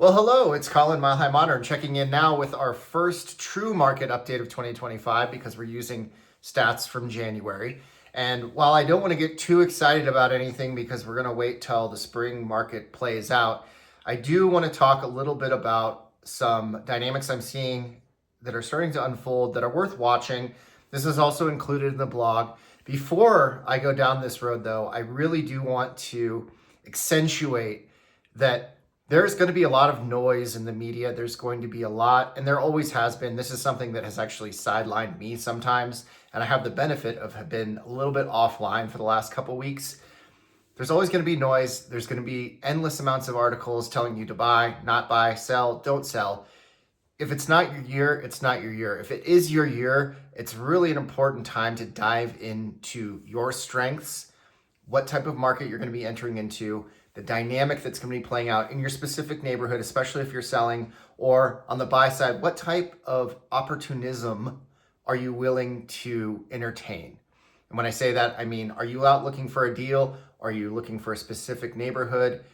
Well, hello, it's Colin Mile High Modern checking in now with our first true market update of 2025 because we're using stats from January. And while I don't want to get too excited about anything because we're going to wait till the spring market plays out, I do want to talk a little bit about some dynamics I'm seeing that are starting to unfold that are worth watching. This is also included in the blog. Before I go down this road, though, I really do want to accentuate that there's going to be a lot of noise in the media. There's going to be a lot, and there always has been. This is something that has actually sidelined me sometimes, and I have the benefit of have been a little bit offline for the last couple weeks. There's always going to be noise. There's going to be endless amounts of articles telling you to buy, not buy, sell, don't sell. If it's not your year, it's not your year. If it is your year, it's really an important time to dive into your strengths, what type of market you're going to be entering into, the dynamic that's going to be playing out in your specific neighborhood, especially if you're selling, or on the buy side, what type of opportunism are you willing to entertain? And when I say that, I mean, are you out looking for a deal? Are you looking for a specific neighborhood?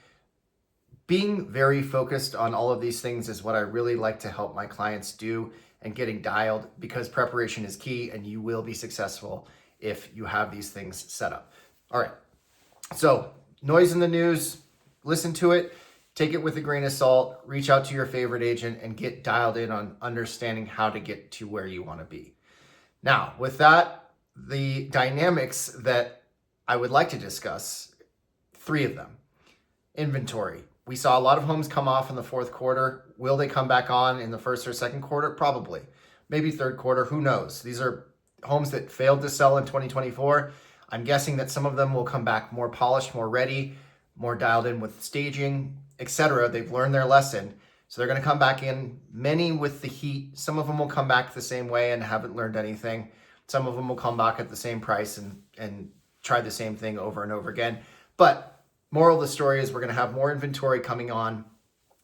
Being very focused on all of these things is what I really like to help my clients do, and getting dialed, because preparation is key and you will be successful if you have these things set up. All right. So noise in the news, listen to it, take it with a grain of salt, reach out to your favorite agent and get dialed in on understanding how to get to where you want to be. Now, with that, the dynamics that I would like to discuss, three of them. Inventory. We saw a lot of homes come off in the fourth quarter. Will they come back on in the first or second quarter? Probably. Maybe third quarter. Who knows? These are homes that failed to sell in 2024. I'm guessing that some of them will come back more polished, more ready, more dialed in with staging, etc. They've learned their lesson. So they're going to come back in, many with the heat. Some of them will come back the same way and haven't learned anything. Some of them will come back at the same price and try the same thing over and over again. But moral of the story is we're going to have more inventory coming on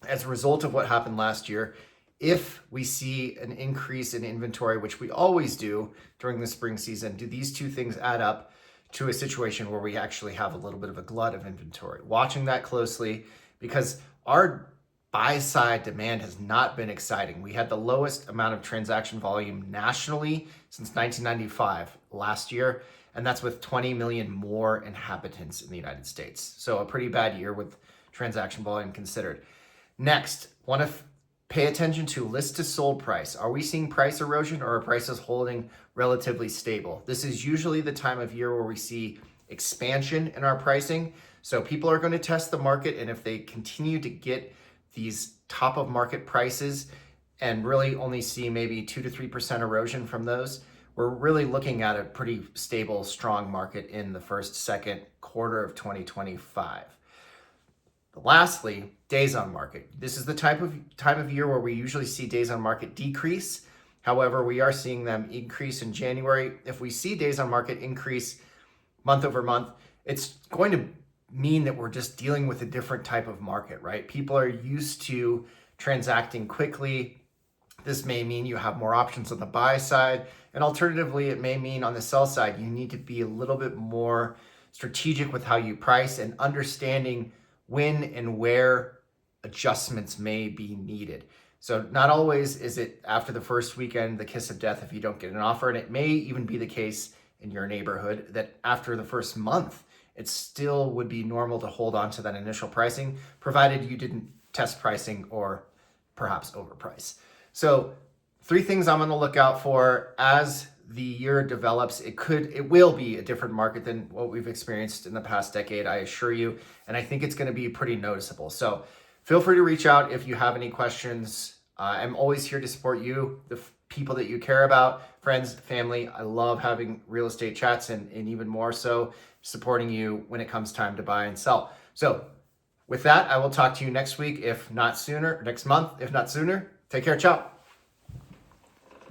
as a result of what happened last year. If we see an increase in inventory, which we always do during the spring season, do these two things add up to a situation where we actually have a little bit of a glut of inventory? Watching that closely, because our buy side demand has not been exciting. We had the lowest amount of transaction volume nationally since 1995 last year, and that's with 20 million more inhabitants in the United States. So a pretty bad year with transaction volume considered. Next, want to pay attention to list to sold price. Are we seeing price erosion, or are prices holding relatively stable? This is usually the time of year where we see expansion in our pricing. So people are going to test the market, and if they continue to get these top of market prices and really only see maybe 2 to 3% erosion from those, we're really looking at a pretty stable, strong market in the first, second quarter of 2025. Lastly, days on market. This is the time of year where we usually see days on market decrease. However, we are seeing them increase in January. If we see days on market increase month over month, it's going to mean that we're just dealing with a different type of market, right? People are used to transacting quickly. This may mean you have more options on the buy side. And alternatively, it may mean on the sell side, you need to be a little bit more strategic with how you price and understanding when and where adjustments may be needed. So not always is it after the first weekend, the kiss of death if you don't get an offer. And it may even be the case in your neighborhood that after the first month, it still would be normal to hold on to that initial pricing, provided you didn't test pricing or perhaps overprice. So three things I'm on the lookout for as the year develops. It will be a different market than what we've experienced in the past decade, I assure you. And I think it's going to be pretty noticeable. So feel free to reach out if you have any questions. I'm always here to support you, the people that you care about, friends, family. I love having real estate chats and even more so supporting you when it comes time to buy and sell. So with that, I will talk to you next week, if not sooner, next month, if not sooner. Take care. Ciao.